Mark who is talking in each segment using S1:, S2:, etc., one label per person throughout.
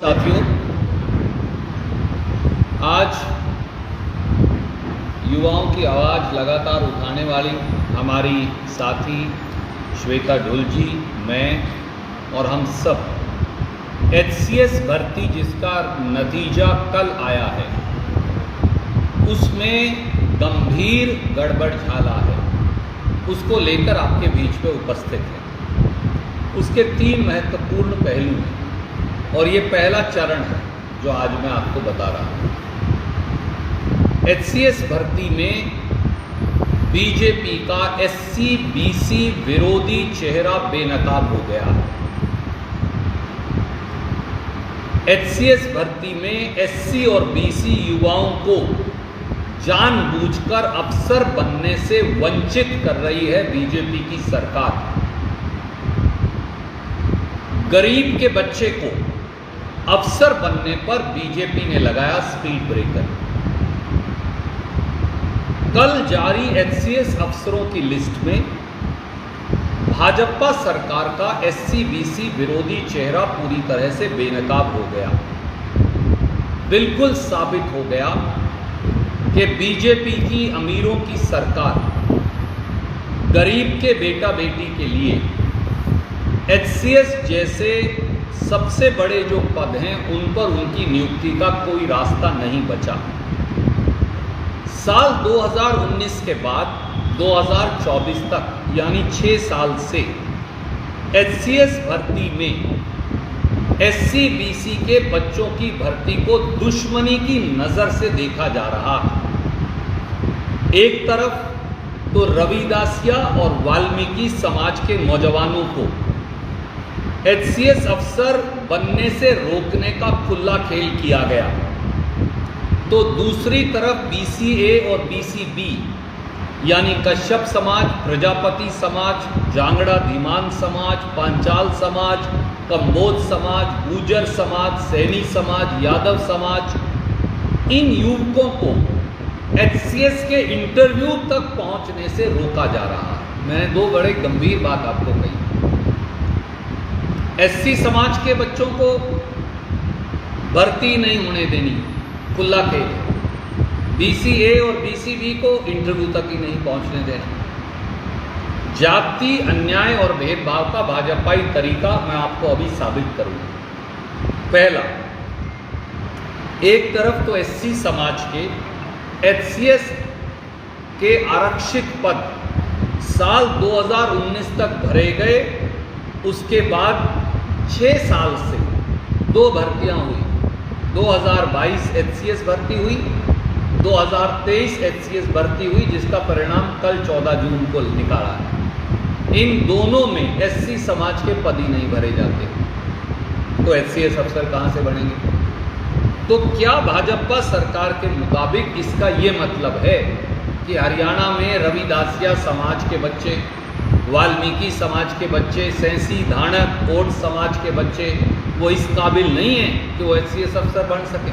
S1: साथियों, आज युवाओं की आवाज़ लगातार उठाने वाली हमारी साथी श्वेता ढुल जी, मैं और हम सब एचसीएस भर्ती जिसका नतीजा कल आया है उसमें गंभीर गड़बड़ झाला है, उसको लेकर आपके बीच में उपस्थित है। उसके 3 महत्वपूर्ण पहलू हैं और ये पहला चरण है जो आज मैं आपको बता रहा हूँ। एचसीएस भर्ती में बीजेपी का एससी बीसी विरोधी चेहरा बेनकाब हो गया है। एचसीएस भर्ती में एससी और बीसी युवाओं को जानबूझकर अफसर बनने से वंचित कर रही है बीजेपी की सरकार। गरीब के बच्चे को अफसर बनने पर बीजेपी ने लगाया स्पीड ब्रेकर। कल जारी एचसीएस अफसरों की लिस्ट में भाजपा सरकार का एससी बीसी विरोधी चेहरा पूरी तरह से बेनकाब हो गया। बिल्कुल साबित हो गया कि बीजेपी की अमीरों की सरकार गरीब के बेटा बेटी के लिए एचसीएस जैसे सबसे बड़े जो पद हैं उन पर उनकी नियुक्ति का कोई रास्ता नहीं बचा। साल 2019 के बाद 2024 तक यानी 6 साल से एचसीएस भर्ती में एससी बीसी के बच्चों की भर्ती को दुश्मनी की नज़र से देखा जा रहा है। एक तरफ तो रविदासिया और वाल्मीकि समाज के नौजवानों को एचसीएस अफसर बनने से रोकने का खुला खेल किया गया, तो दूसरी तरफ बीसीए और बीसीबी यानी कश्यप समाज, प्रजापति समाज, जांगड़ा धीमान समाज, पांचाल समाज, कंबोज समाज, गुर्जर समाज, सैनी समाज, यादव समाज, इन युवकों को एचसीएस के इंटरव्यू तक पहुंचने से रोका जा रहा है। मैंने 2 बड़े गंभीर बात आपको कही। एससी समाज के बच्चों को भर्ती नहीं होने देनी, खुला खेल। बीसीए और बीसीबी को इंटरव्यू तक ही नहीं पहुंचने देना। जाति अन्याय और भेदभाव का भाजपाई तरीका मैं आपको अभी साबित करूंगा। पहला, एक तरफ तो एससी समाज के एचसीएस के आरक्षित पद साल 2019 तक भरे गए। उसके बाद 6 साल से 2 भर्तियां हुई। 2022 एचसीएस भर्ती हुई, 2023 एचसीएस भर्ती हुई, जिसका परिणाम कल 14 जून को निकाला है। इन दोनों में एससी समाज के पद ही नहीं भरे जाते, तो एचसीएस अफसर कहां से बनेंगे? तो क्या भाजपा सरकार के मुताबिक इसका ये मतलब है कि हरियाणा में रविदासिया समाज के बच्चे, वाल्मीकि समाज के बच्चे, सैंसी धाणक कोट समाज के बच्चे वो इस काबिल नहीं हैं कि वो एचसीएस अफसर बन सके?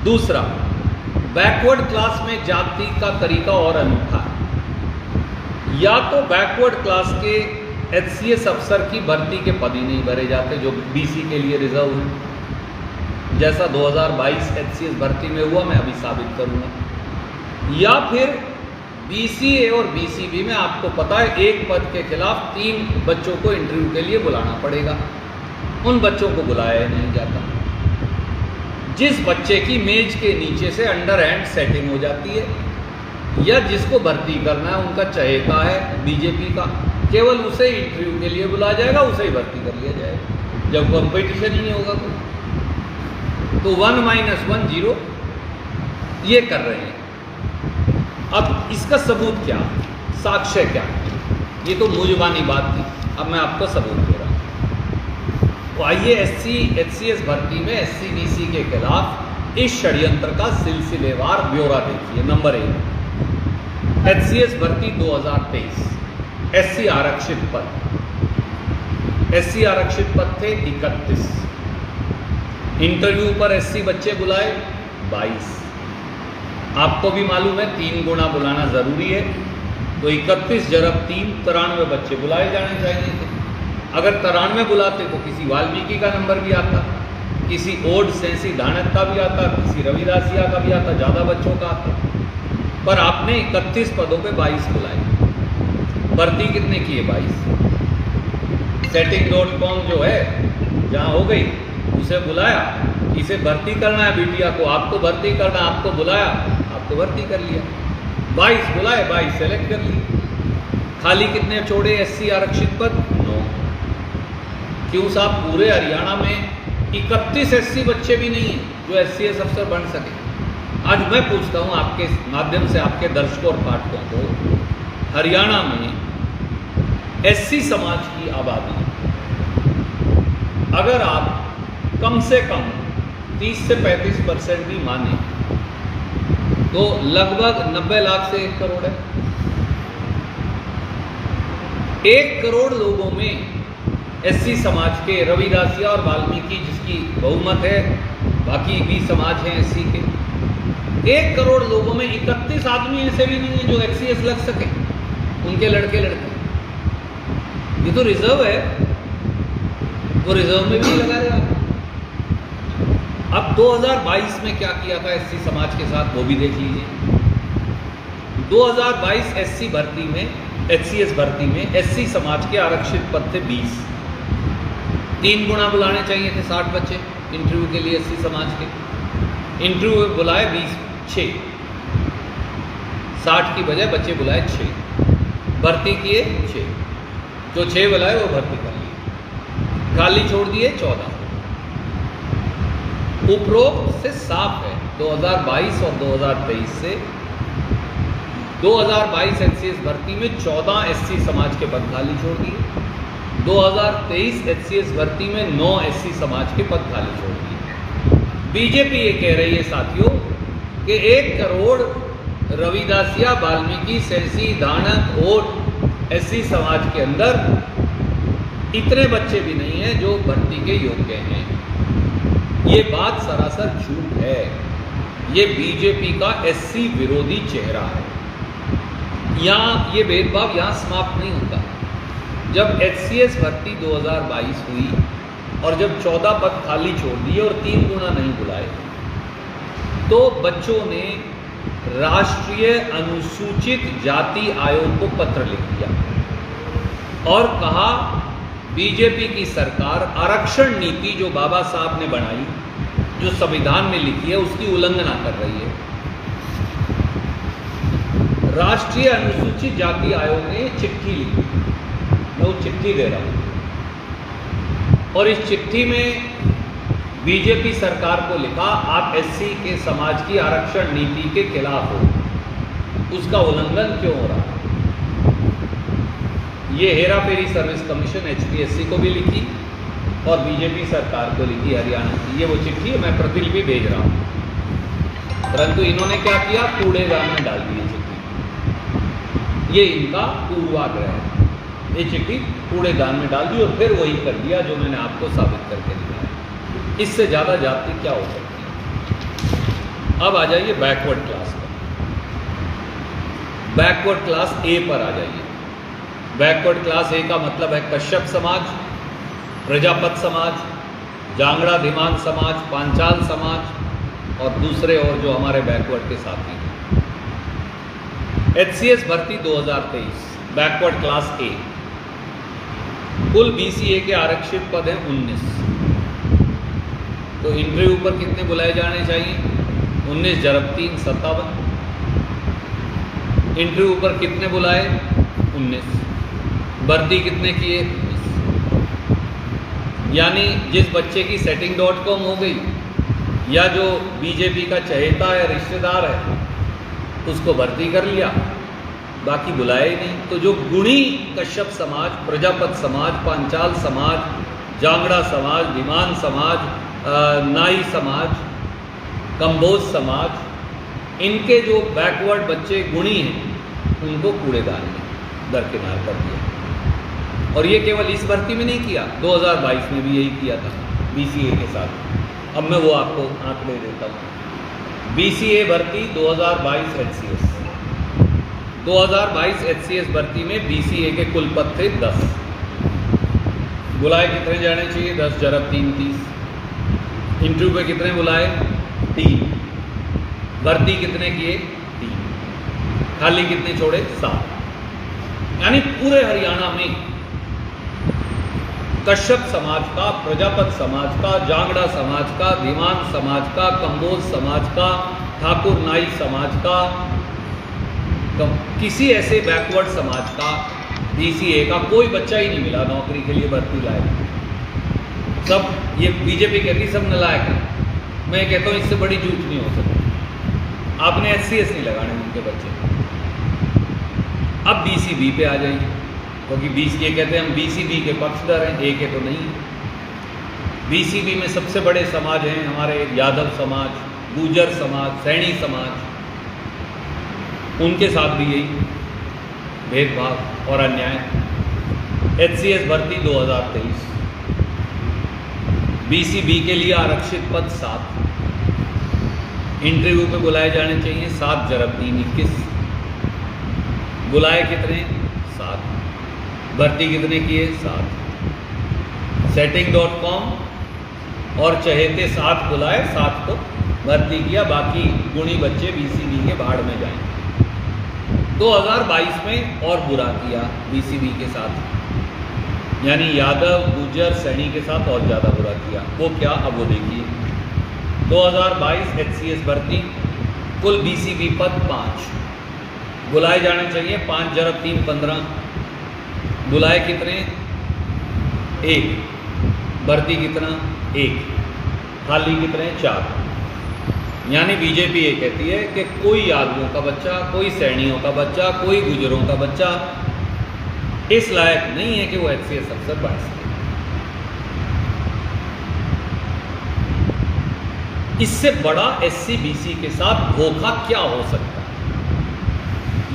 S1: दूसरा, बैकवर्ड क्लास में जाति का तरीका और अनूठा है। या तो बैकवर्ड क्लास के एचसीएस अफसर की भर्ती के पद ही नहीं भरे जाते जो बीसी के लिए रिजर्व है, जैसा 2022 एचसीएस भर्ती में हुआ, मैं अभी साबित करूंगा। या फिर बीसीए और बीसीबी में आपको पता है एक पद के खिलाफ 3 बच्चों को इंटरव्यू के लिए बुलाना पड़ेगा, उन बच्चों को बुलाया नहीं जाता। जिस बच्चे की मेज के नीचे से अंडर हैंड सेटिंग हो जाती है या जिसको भर्ती करना है उनका चहेता है बीजेपी का, केवल उसे इंटरव्यू के लिए बुलाया जाएगा, उसे ही भर्ती कर लिया जाएगा जब कंपटीशन ही नहीं होगा कोई। तो 1 - 1 0 ये कर रहे हैं। अब इसका सबूत क्या, साक्ष्य क्या? ये तो मुझबानी बात थी, अब मैं आपको सबूत दे रहा हूँ। तो आइए एचसीएस भर्ती में एससी बीसी के खिलाफ इस षड्यंत्र का सिलसिलेवार ब्यौरा देखिए। नंबर 1, एचसीएस भर्ती 2023, एससी आरक्षित पद। एससी आरक्षित पद थे 31। इंटरव्यू पर एससी बच्चे बुलाए 22। आपको भी मालूम है 3 गुना बुलाना जरूरी है, तो 31 जरब 3 93 बच्चे बुलाए जाने चाहिए थे। अगर 93 बुलाते तो किसी वाल्मीकि का नंबर भी आता, किसी ओड सेंसी धानक का भी आता, किसी रविदासिया का भी आता, ज़्यादा बच्चों का आता। पर आपने 31 पदों पे 22 बुलाए। भर्ती कितने की है? 22। setting.com जो है जहाँ हो गई उसे बुलाया, इसे भर्ती करना है बिटिया को, आपको भर्ती करना, आपको बुलाया, आपको भर्ती कर लिया। 22 बुलाए, 22 सेलेक्ट कर लिए। खाली कितने छोड़े SC आरक्षित पद? 9। क्यों साहब? पूरे हरियाणा में 31 SC बच्चे भी नहीं हैं जो SCS अफसर बन सके। आज मैं पूछता हूं आपके माध्यम से आपके दर्शकों और पाठकों को, हरियाणा में SC समाज की आबादी अगर आप कम से कम 30 से 35% भी माने तो लगभग 90 लाख से 1 करोड़ है। 1 करोड़ लोगों में SC समाज के रविदासिया और वाल्मीकि जिसकी बहुमत है, बाकी भी समाज हैं SC के, 1 करोड़ लोगों में 31 आदमी ऐसे भी नहीं है जो HCS लग सके, उनके लड़के लड़के। ये तो रिजर्व है, वो रिजर्व में भी नहीं लगाया। अब 2022 में क्या किया था SC समाज के साथ वो भी देख लीजिए। 2022 SC भर्ती में, HCS भर्ती में SC समाज के आरक्षित पद थे 20। 3 गुना बुलाने चाहिए थे 60 बच्चे इंटरव्यू के लिए SC समाज के। इंटरव्यू में बुलाए 6। 60 की बजाय बच्चे बुलाए 6, भर्ती किए 6। जो 6 बुलाए वो भर्ती कर लिए, खाली छोड़ दिए 14। उपरोक्त से साफ है 2022 और 2023 से 2022 HCS भर्ती में 14 SC समाज के पद खाली छोड़ दिए, 2023 HCS भर्ती में 9 SC समाज के पद खाली छोड़ दिए। बीजेपी ये कह रही है साथियों कि 1 करोड़ रविदासिया, वाल्मीकि, सेंसी, धानक, ओट SC समाज के अंदर इतने बच्चे भी नहीं हैं जो भर्ती के योग्य हैं। ये बात सरासर झूठ है। ये बीजेपी का SC विरोधी चेहरा है। यहाँ ये भेदभाव यहाँ समाप्त नहीं होता। जब HCS भर्ती 2022 हुई और जब 14 पद खाली छोड़ दिए और 3 गुना नहीं बुलाए, तो बच्चों ने राष्ट्रीय अनुसूचित जाति आयोग को पत्र लिख दिया और कहा बीजेपी की सरकार आरक्षण नीति जो बाबा साहब ने बनाई, जो संविधान में लिखी है, उसकी उल्लंघना कर रही है। राष्ट्रीय अनुसूचित जाति आयोग ने चिट्ठी लिखी, मैं वो चिट्ठी दे रहा हूं, और इस चिट्ठी में बीजेपी सरकार को लिखा आप SC के समाज की आरक्षण नीति के खिलाफ हो, उसका उल्लंघन क्यों हो रहा। ये Hera ferry service commission HPSC को भी लिखी और बीजेपी सरकार को लिखी हरियाणा की। ये वो चिट्ठी है, मैं प्रतिलिपि भेज रहा हूं, परंतु इन्होंने क्या किया, कूड़ेदान में डाल दी चिट्ठी। ये इनका पूर्वाग्रह है, ये चिट्ठी कूड़ेदान में डाल दी और फिर वही कर दिया जो मैंने आपको साबित करके दिखाया। इससे ज़्यादा जाति क्या हो सकती है। अब आ जाइए बैकवर्ड क्लास पर। बैकवर्ड क्लास A पर आ जाइए। बैकवर्ड क्लास A का मतलब है कश्यप समाज, प्रजापत समाज, जांगड़ा धीमान समाज, पांचाल समाज और दूसरे और जो हमारे बैकवर्ड के साथी हैं। HCS भर्ती 2023 बैकवर्ड क्लास A, कुल BCA के आरक्षित पद हैं 19। तो इंटरव्यू पर कितने बुलाए जाने चाहिए? 19 जरब 3 57। इंटरव्यू पर कितने बुलाए? 19। भर्ती कितने किए? 19। यानी जिस बच्चे की setting.com हो गई या जो बीजेपी का चहेता है, रिश्तेदार है, उसको भर्ती कर लिया, बाकी बुलाया ही नहीं। तो जो गुणी कश्यप समाज, प्रजापत समाज, पांचाल समाज, जांगड़ा समाज, धीमान समाज, नाई समाज, कंबोज समाज, इनके जो बैकवर्ड बच्चे गुणी हैं उनको कूड़ेदान में दरकिनार कर दिया। और ये केवल इस भर्ती में नहीं किया, 2022 में भी यही किया था BCA के साथ। अब मैं वो आपको आंकड़े देता हूँ। BCA भर्ती 2022 HCS, 2022 HCS भर्ती में BCA के कुल पद थे 10। बुलाए कितने जाने चाहिए? 10 जरब 3 30। इंटरव्यू पे कितने बुलाए? 3। भर्ती कितने किए? 3। खाली कितने छोड़े? 7। यानी पूरे हरियाणा में कश्यप समाज का, प्रजापत समाज का, जांगड़ा समाज का, दीवान समाज का, कंबोज समाज का, ठाकुर नाई समाज का, किसी ऐसे बैकवर्ड समाज का, बीसीए का कोई बच्चा ही नहीं मिला नौकरी के लिए भर्ती लायक। सब ये बीजेपी कहती सब नालायक है। मैं कहता हूँ इससे बड़ी झूठ नहीं हो सकती। आपने एचसीएस नहीं लगाने उनके बच्चे। अब बीसीबी पे आ जाइए, क्योंकि बीसीए कहते हैं हम बीसीबी के पक्षधर हैं, ए के तो नहीं है। बीसीबी में सबसे बड़े समाज हैं हमारे यादव समाज, गुर्जर समाज, सैनी समाज। उनके साथ भी यही भेदभाव और अन्याय। एचसीएस भर्ती 2023, बीसीबी के लिए आरक्षित पद 7। इंटरव्यू पे बुलाए जाने चाहिए 7 जरब 3 21। बुलाए कितने? 7। भर्ती कितने किए? 7। setting.com और चहेते 7 बुलाए, 7 को भर्ती किया। बाकी गुणी बच्चे बीसीबी के भाड़ में जाएं। 2022 में और बुरा किया बीसीबी के साथ, यानी यादव, गुर्जर, सैनी के साथ और ज़्यादा बुरा किया। वो क्या? अब वो देखिए। 2022 एचसीएस भर्ती, कुल बीसीबी पद 5। बुलाए जाने चाहिए 5 जरब 3 15। बुलाए कितने? 1। भर्ती कितना? 1। खाली कितने? 4। यानी बीजेपी ये कहती है कि कोई यादवों का बच्चा, कोई सैनियों का बच्चा, कोई गुजरों का बच्चा इस लायक नहीं है कि वो एचसीएस अफसर बन सके। इससे बड़ा एससी बीसी के साथ धोखा क्या हो सकता है?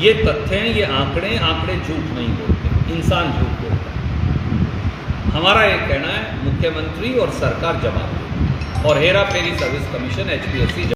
S1: ये तथ्य हैं, ये आंकड़े झूठ नहीं बोलते, इंसान झूठ बोलता है। हमारा ये कहना है मुख्यमंत्री और सरकार जवाब दे और Hera ferry service commission HPSC